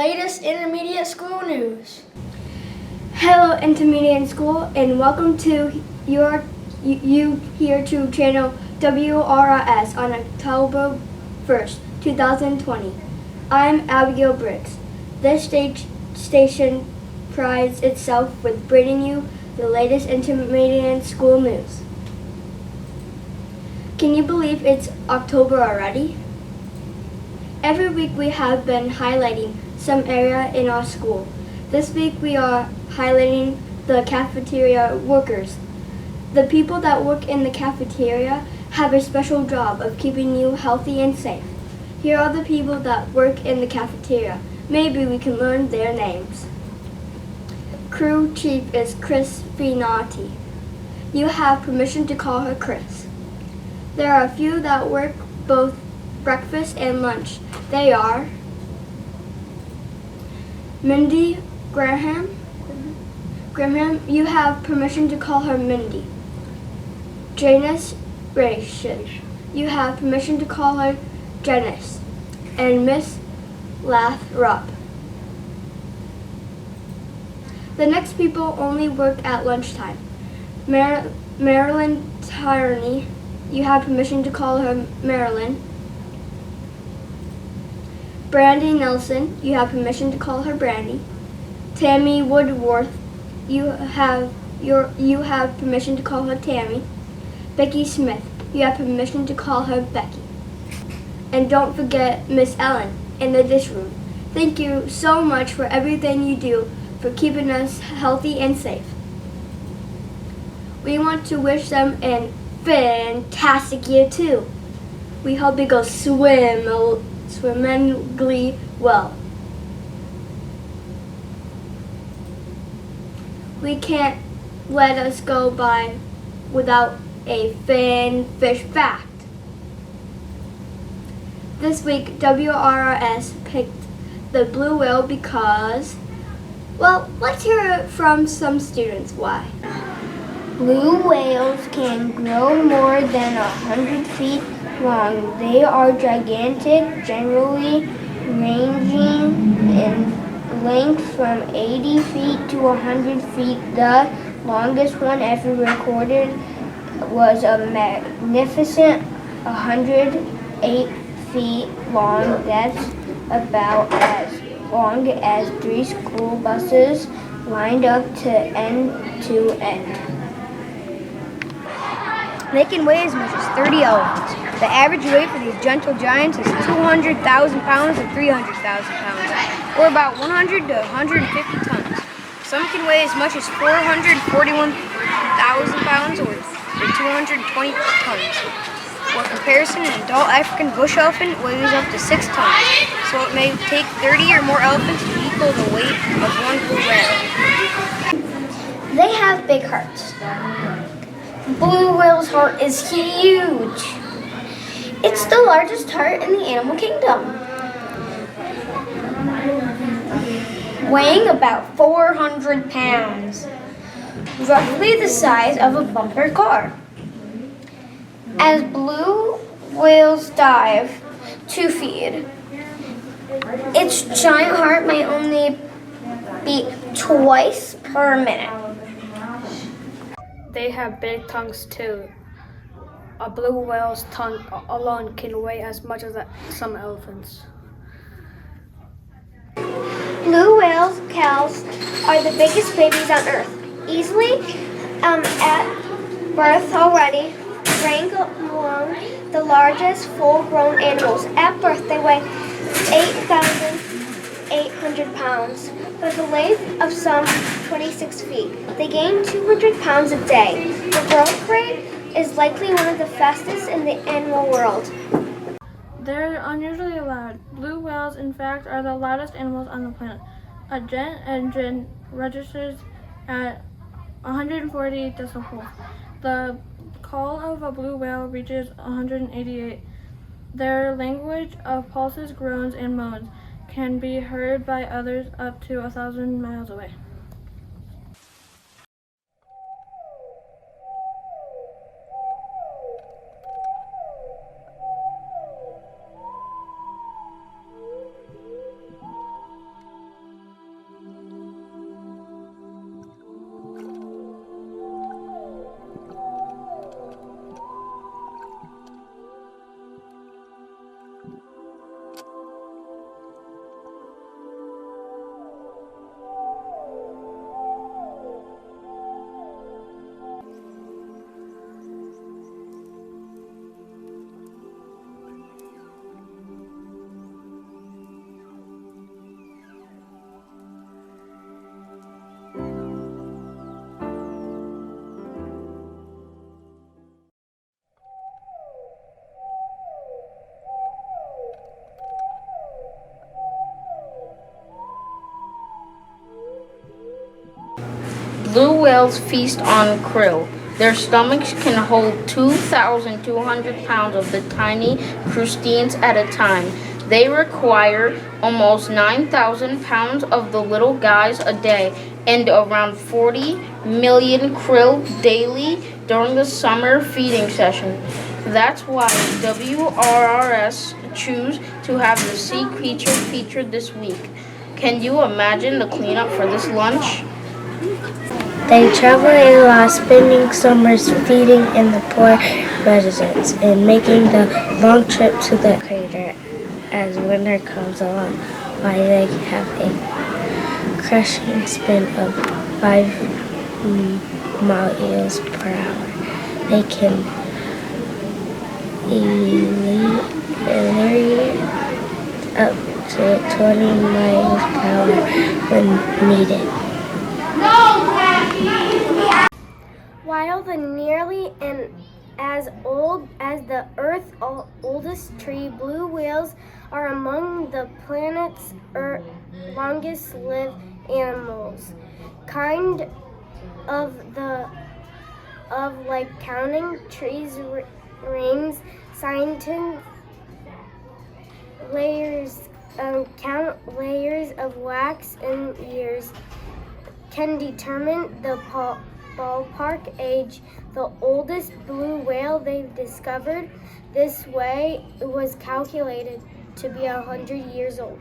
latest intermediate school news. Hello intermediate school, and welcome to you here to channel WRRS on October 1st, 2020. I'm Abigail Briggs. This station prides itself with bringing you the latest intermediate school news. Can you believe it's October already? Every week we have been highlighting some area in our school. This week we are highlighting the cafeteria workers. The people that work in the cafeteria have a special job of keeping you healthy and safe. Here are the people that work in the cafeteria. Maybe we can learn their names. Crew chief is Chris Finati. You have permission to call her Chris. There are a few that work both breakfast and lunch. They are Mindy Graham. You have permission to call her Mindy. Janice Ration. You have permission to call her Janice. And Miss Lathrop. The next people only work at lunchtime. Marilyn Tierney. You have permission to call her Marilyn. Brandy Nelson, you have permission to call her Brandy. Tammy Woodworth, you have permission to call her Tammy. Becky Smith, you have permission to call her Becky. And don't forget Miss Ellen in the dish room. Thank you so much for everything you do for keeping us healthy and safe. We want to wish them an fantastic year too. We hope it goes swimmingly well. We can't let us go by without a fish fact. This week, WRRS picked the blue whale because, well, let's hear it from some students why. Blue whales can grow more than 100 feet long. They are gigantic, generally ranging in length from 80 feet to 100 feet. The longest one ever recorded was a magnificent 108 feet long. That's about as long as 3 school buses lined up to end to end. They can weigh as much as 30 elephants. The average weight for these gentle giants is 200,000 pounds to 300,000 pounds, or about 100 to 150 tons. Some can weigh as much as 441,000 pounds, or 220 tons. For comparison, an adult African bush elephant weighs up to 6 tons, so it may take 30 or more elephants to equal the weight of one blue whale. They have big hearts. Blue whale's heart is huge. It's the largest heart in the animal kingdom, weighing about 400 pounds, roughly the size of a bumper car. As blue whales dive to feed, its giant heart may only beat twice per minute. They have big tongues too. A blue whale's tongue alone can weigh as much as some elephants. Blue whales' calves are the biggest babies on Earth, easily at birth already rank among the largest full-grown animals. At birth, they weigh 8,800 pounds, with a length of some 26 feet. They gain 200 pounds a day. The growth rate is likely one of the fastest in the animal world. They're unusually loud. Blue whales, in fact, are the loudest animals on the planet. A jet engine registers at 140 decibels. The call of a blue whale reaches 188. Their language of pulses, groans, and moans can be heard by others up to 1,000 miles away. Blue whales feast on krill. Their stomachs can hold 2,200 pounds of the tiny crustaceans at a time. They require almost 9,000 pounds of the little guys a day and around 40 million krill daily during the summer feeding season. That's why WRRS chose to have the sea creature featured this week. Can you imagine the cleanup for this lunch? They travel a lot, spending summers feeding in the poor residents and making the long trip to the crater as winter comes along. Why they have a crushing spin of 5 miles per hour. They can accelerate up to 20 miles per hour when needed. While the nearly and as old as the Earth's oldest tree, blue whales are among the planet's longest lived animals. Kind of like counting trees rings, scientists count layers of wax in years, can determine the ballpark age. The oldest blue whale they've discovered this way was calculated to be 100 years old.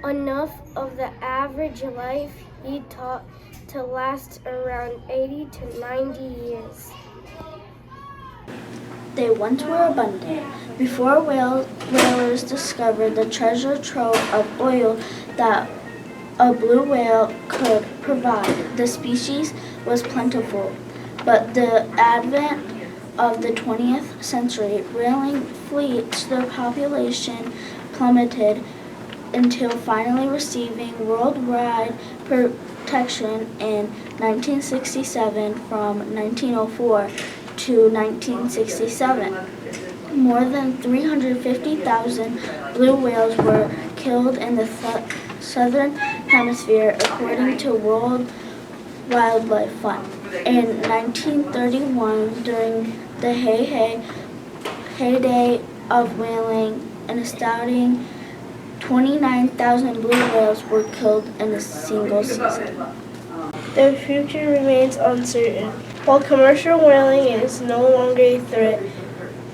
Enough of the average life he taught to last around 80 to 90 years. They once were abundant. Before whalers discovered the treasure trove of oil that a blue whale could provide, the species was plentiful. But the advent of the 20th century, whaling fleets, the population plummeted until finally receiving worldwide protection in 1967 from 1904 to 1967. More than 350,000 blue whales were killed in the southern hemisphere, according to World Wildlife Fund. In 1931, during the heyday of whaling, an astounding 29,000 blue whales were killed in a single season. The future remains uncertain. While commercial whaling is no longer a threat,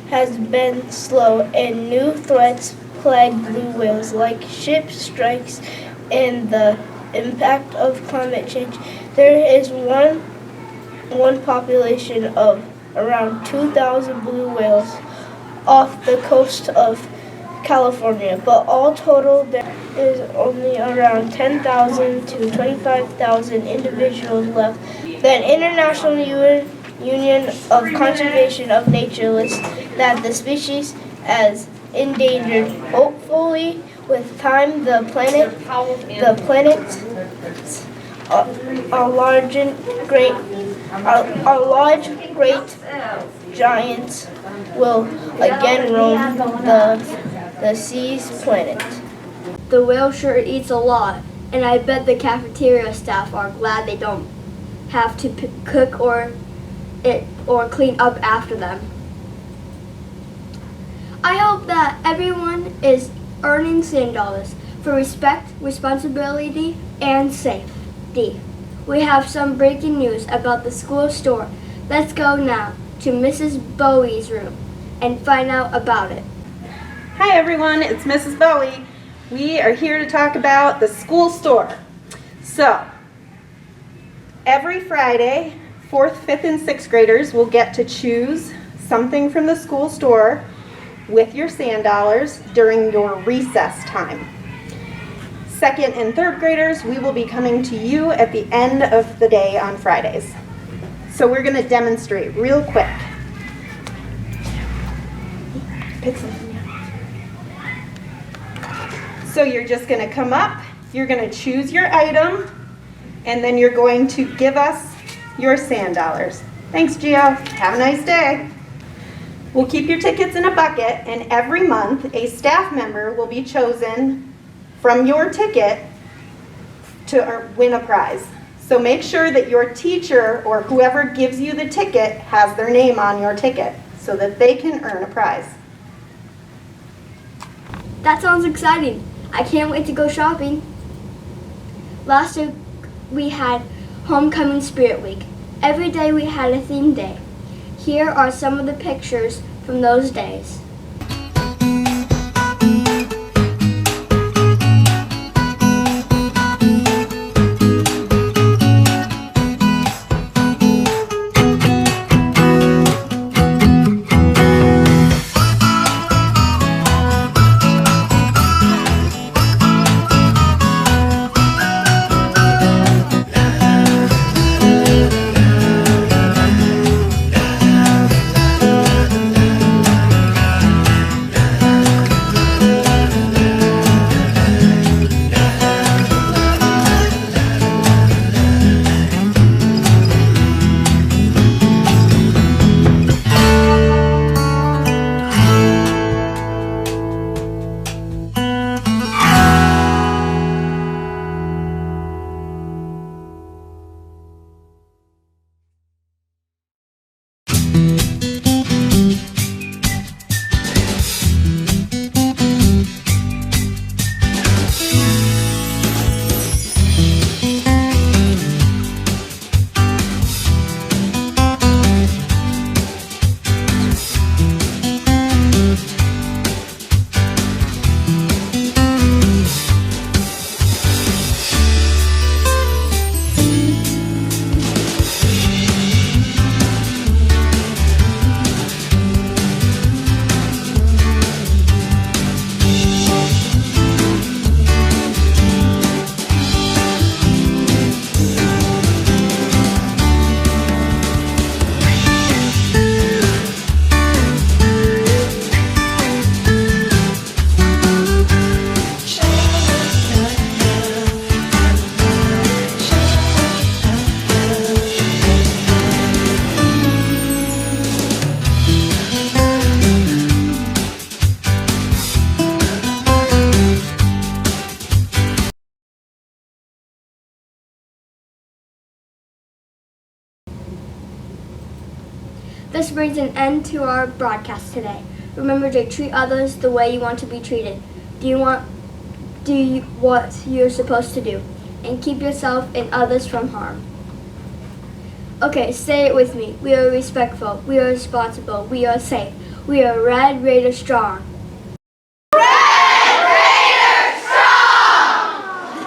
has been slow, and new threats plague blue whales like ship strikes and the impact of climate change. There is one population of around 2,000 blue whales off the coast of California, but all total there is only around 10,000 to 25,000 individuals left. The International Union of Conservation of Nature lists that the species as endangered. Hopefully, with time, the planet's large great giants will again roam the sea's planet. The whale sure eats a lot, and I bet the cafeteria staff are glad they don't have to cook or clean up after them. I hope that everyone is earning sand dollars for respect, responsibility, and safety. We have some breaking news about the school store. Let's go now to Mrs. Bowie's room and find out about it. Hi everyone, it's Mrs. Bowie. We are here to talk about the school store. So, every Friday, 4th, 5th, and 6th graders will get to choose something from the school store with your sand dollars during your recess time. 2nd and 3rd graders, we will be coming to you at the end of the day on Fridays. So we're going to demonstrate real quick. Pick something. So you're just going to come up, you're going to choose your item, and then you're going to give us your sand dollars. Thanks, Gio. Have a nice day. We'll keep your tickets in a bucket, and every month a staff member will be chosen from your ticket to win a prize. So make sure that your teacher or whoever gives you the ticket has their name on your ticket so that they can earn a prize. That sounds exciting. I can't wait to go shopping. Last week we had Homecoming Spirit Week. Every day we had a theme day. Here are some of the pictures from those days. This brings an end to our broadcast today. Remember to treat others the way you want to be treated. Do what you're supposed to do, and keep yourself and others from harm. Okay, say it with me. We are respectful. We are responsible. We are safe. We are Red Raider strong.